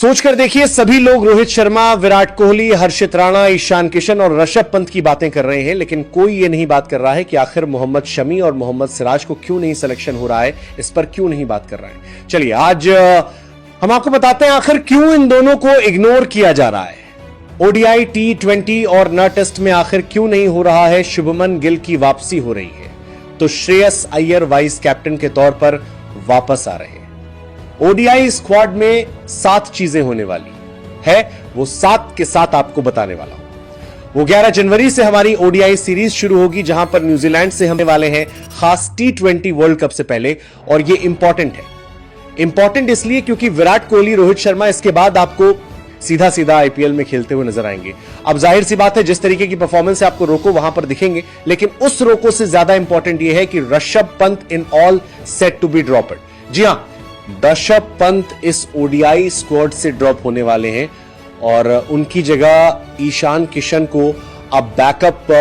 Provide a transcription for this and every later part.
सोचकर देखिए, सभी लोग रोहित शर्मा, विराट कोहली, हर्षित राणा, ईशान किशन और ऋषभ पंत की बातें कर रहे हैं, लेकिन कोई ये नहीं बात कर रहा है कि आखिर मोहम्मद शमी और मोहम्मद सिराज को क्यों नहीं सिलेक्शन हो रहा है। इस पर क्यों नहीं बात कर रहा है। चलिए आज हम आपको बताते हैं आखिर क्यों इन दोनों को इग्नोर किया जा रहा है। ओडीआई, T20 और न टेस्ट में आखिर क्यों नहीं हो रहा है। शुभमन गिल की वापसी हो रही है तो श्रेयस अय्यर वाइस कैप्टन के तौर पर वापस आ रहे हैं। ओडीआई स्क्वाड में 7 चीजें होने वाली है, वो 7 के साथ आपको बताने वाला हूं। वो 11 जनवरी से हमारी ओडीआई सीरीज शुरू होगी, जहां पर न्यूजीलैंड से हमने वाले हैं, खास T20 वर्ल्ड कप से पहले। और ये इंपॉर्टेंट है। इंपॉर्टेंट इसलिए क्योंकि विराट कोहली, रोहित शर्मा इसके बाद आपको सीधा सीधा आईपीएल में खेलते हुए नजर आएंगे। अब जाहिर सी बात है, जिस तरीके की परफॉर्मेंस है आपको रोको वहां पर दिखेंगे, लेकिन उस रोको से ज्यादा इंपॉर्टेंट यह है कि Rishabh Pant in all set to be dropped. जी हां, ऋषभ पंत इस ओडीआई स्क्वाड से ड्रॉप होने वाले हैं और उनकी जगह ईशान किशन को अब बैकअप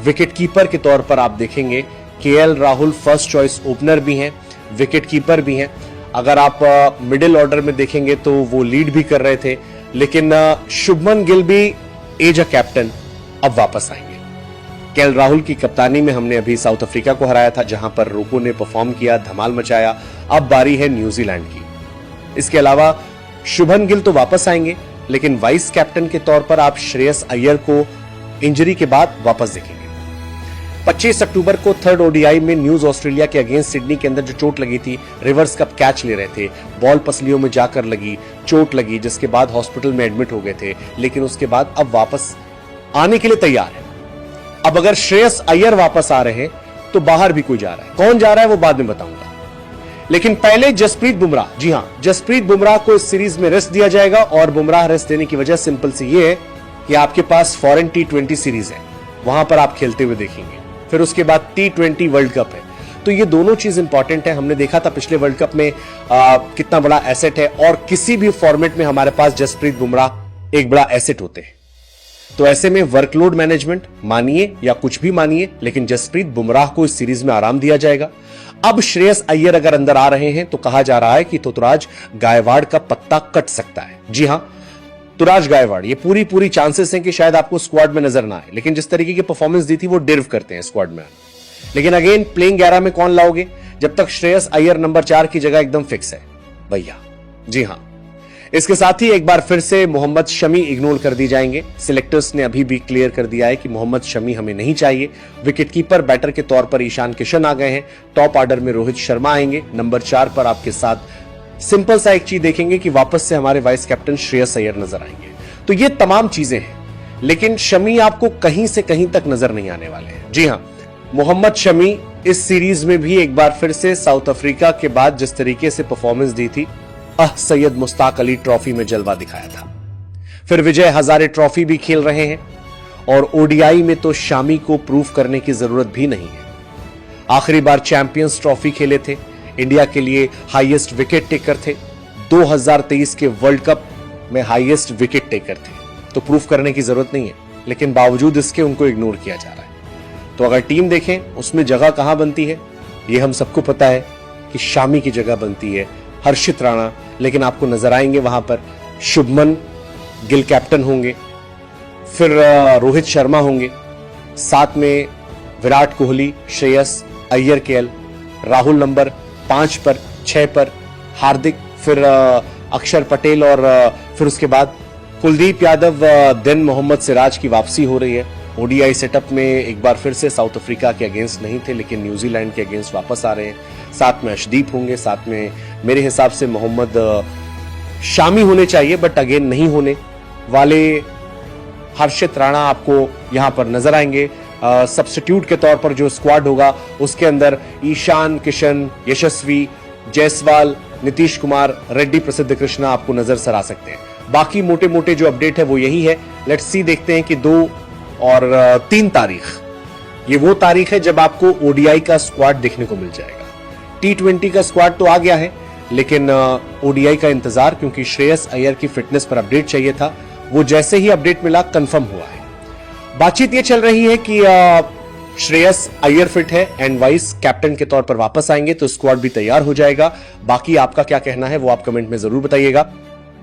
विकेटकीपर के तौर पर आप देखेंगे। KL Rahul first choice opener भी हैं, विकेटकीपर भी हैं। अगर आप मिडिल ऑर्डर में देखेंगे तो वो लीड भी कर रहे थे, लेकिन शुभमन गिल भी एज अ कैप्टन अब वापस आएंगे। केएल राहुल की कप्तानी में हमने अभी साउथ अफ्रीका को हराया था, जहां पर रोको ने परफॉर्म किया, धमाल मचाया। अब बारी है न्यूजीलैंड की। इसके अलावा शुभमन गिल तो वापस आएंगे, लेकिन वाइस कैप्टन के तौर पर आप श्रेयस अय्यर को इंजरी के बाद वापस देखेंगे। 25 अक्टूबर को थर्ड ओडीआई में न्यूज ऑस्ट्रेलिया के अगेंस्ट सिडनी के अंदर जो चोट लगी थी, रिवर्स कप कैच ले रहे थे, बॉल पसलियों में जाकर लगी, चोट लगी, जिसके बाद हॉस्पिटल में एडमिट हो गए थे, लेकिन उसके बाद अब वापस आने के लिए तैयार है। अब अगर श्रेयस अय्यर वापस आ रहे हैं तो बाहर भी कोई जा रहा है। कौन जा रहा है वो बाद में बताऊंगा, लेकिन पहले जसप्रीत बुमराह। जी हां, जसप्रीत बुमराह को इस सीरीज में रेस्ट दिया जाएगा और बुमराह रेस्ट देने की वजह सिंपल सी ये है कि आपके पास फॉरेन T20 सीरीज है, वहां पर आप खेलते हुए देखेंगे। फिर उसके बाद T20 वर्ल्ड कप है, तो ये दोनों चीज इंपॉर्टेंट है। हमने देखा था पिछले वर्ल्ड कप में कितना बड़ा एसेट है, और किसी भी फॉर्मेट में हमारे पास जसप्रीत बुमराह एक बड़ा एसेट होते हैं। तो ऐसे में वर्कलोड मैनेजमेंट मानिए या कुछ भी मानिए, लेकिन जसप्रीत बुमराह को इस सीरीज में आराम दिया जाएगा। अब श्रेयस अय्यर अगर अंदर आ रहे हैं तो कहा जा रहा है कि तुराज गायवाड़ का पत्ता कट सकता है। जी हां, तुराज गायवाड़, ये पूरी चांसेस हैं कि शायद आपको स्क्वाड में नजर ना आए, लेकिन जिस तरीके की परफॉर्मेंस दी थी वो डिर्व करते हैं स्क्वाड में। लेकिन अगेन प्लेइंग 11 में कौन लाओगे जब तक श्रेयस अय्यर नंबर 4 की जगह एकदम फिक्स है भैया। जी हां, इसके साथ ही एक बार फिर से मोहम्मद शमी इग्नोर कर दी जाएंगे। सिलेक्टर्स ने अभी भी क्लियर कर दिया है कि मोहम्मद शमी हमें नहीं चाहिए। विकेटकीपर बैटर के तौर पर ईशान किशन आ गए हैं। टॉप ऑर्डर में रोहित शर्मा आएंगे। नंबर 4 पर आपके साथ सिंपल सा एक चीज देखेंगे कि वापस से हमारे वाइस कैप्टन श्रेयस अय्यर नजर आएंगे। तो ये तमाम चीजें हैं, लेकिन शमी आपको कहीं से कहीं तक नजर नहीं आने वाले हैं। जी हां, मोहम्मद शमी इस सीरीज में भी एक बार फिर से साउथ अफ्रीका के बाद जिस तरीके से परफॉर्मेंस दी थी, सैयद मुश्ताक अली ट्रॉफी में जलवा दिखाया था। फिर विजय हजारे ट्रॉफी भी खेल रहे हैं, और ओडीआई में तो शामी को प्रूफ करने की जरूरत भी नहीं है। आखिरी बार चैंपियंस ट्रॉफी खेले थे, इंडिया के लिए हाईएस्ट विकेट टेकर थे। 2023 के वर्ल्ड कप में हाईएस्ट विकेट टेकर थे, तो प्रूफ करने की जरूरत नहीं है, लेकिन बावजूद इसके उनको इग्नोर किया जा रहा है। तो अगर टीम देखें उसमें जगह कहां बनती है, यह हम सबको पता है कि शामी की जगह बनती है हर्षित राणा, लेकिन आपको नजर आएंगे वहां पर शुभमन गिल कैप्टन होंगे, फिर रोहित शर्मा होंगे, साथ में विराट कोहली, श्रेयस अय्यर, केएल राहुल नंबर 5 पर, 6 पर हार्दिक, फिर अक्षर पटेल, और फिर उसके बाद कुलदीप यादव, देन मोहम्मद सिराज की वापसी हो रही है। ओडीआई सेटअप में एक बार फिर से साउथ अफ्रीका के अगेंस्ट नहीं थे, लेकिन न्यूजीलैंड के अगेंस्ट वापस आ रहे हैं। साथ में अर्शदीप होंगे, साथ में मेरे हिसाब से मोहम्मद शामी होने चाहिए, बट अगेन नहीं होने वाले। हर्षित राणा आपको यहां पर नजर आएंगे। सब्स्टिट्यूट के तौर पर जो स्क्वाड होगा उसके अंदर ईशान किशन, यशस्वी जायसवाल, नीतीश कुमार, रेड्डी प्रसिद्ध कृष्णा आपको नजर सरा सकते हैं। बाकी मोटे मोटे जो अपडेट है वो यही है। लेट्स सी, देखते हैं कि 2 और 3 तारीख, ये वो तारीख है जब आपको ओडीआई का स्क्वाड देखने को मिल जाएगा। T20 का स्क्वाड तो आ गया है, लेकिन ओडीआई का इंतजार, क्योंकि श्रेयस अय्यर की फिटनेस पर अपडेट चाहिए था। वो जैसे ही अपडेट मिला कंफर्म हुआ है। बातचीत ये चल रही है कि श्रेयस अय्यर फिट है एंड वाइस कैप्टन के तौर पर वापस आएंगे तो स्क्वाड भी तैयार हो जाएगा। बाकी आपका क्या कहना है वो आप कमेंट में जरूर बताइएगा।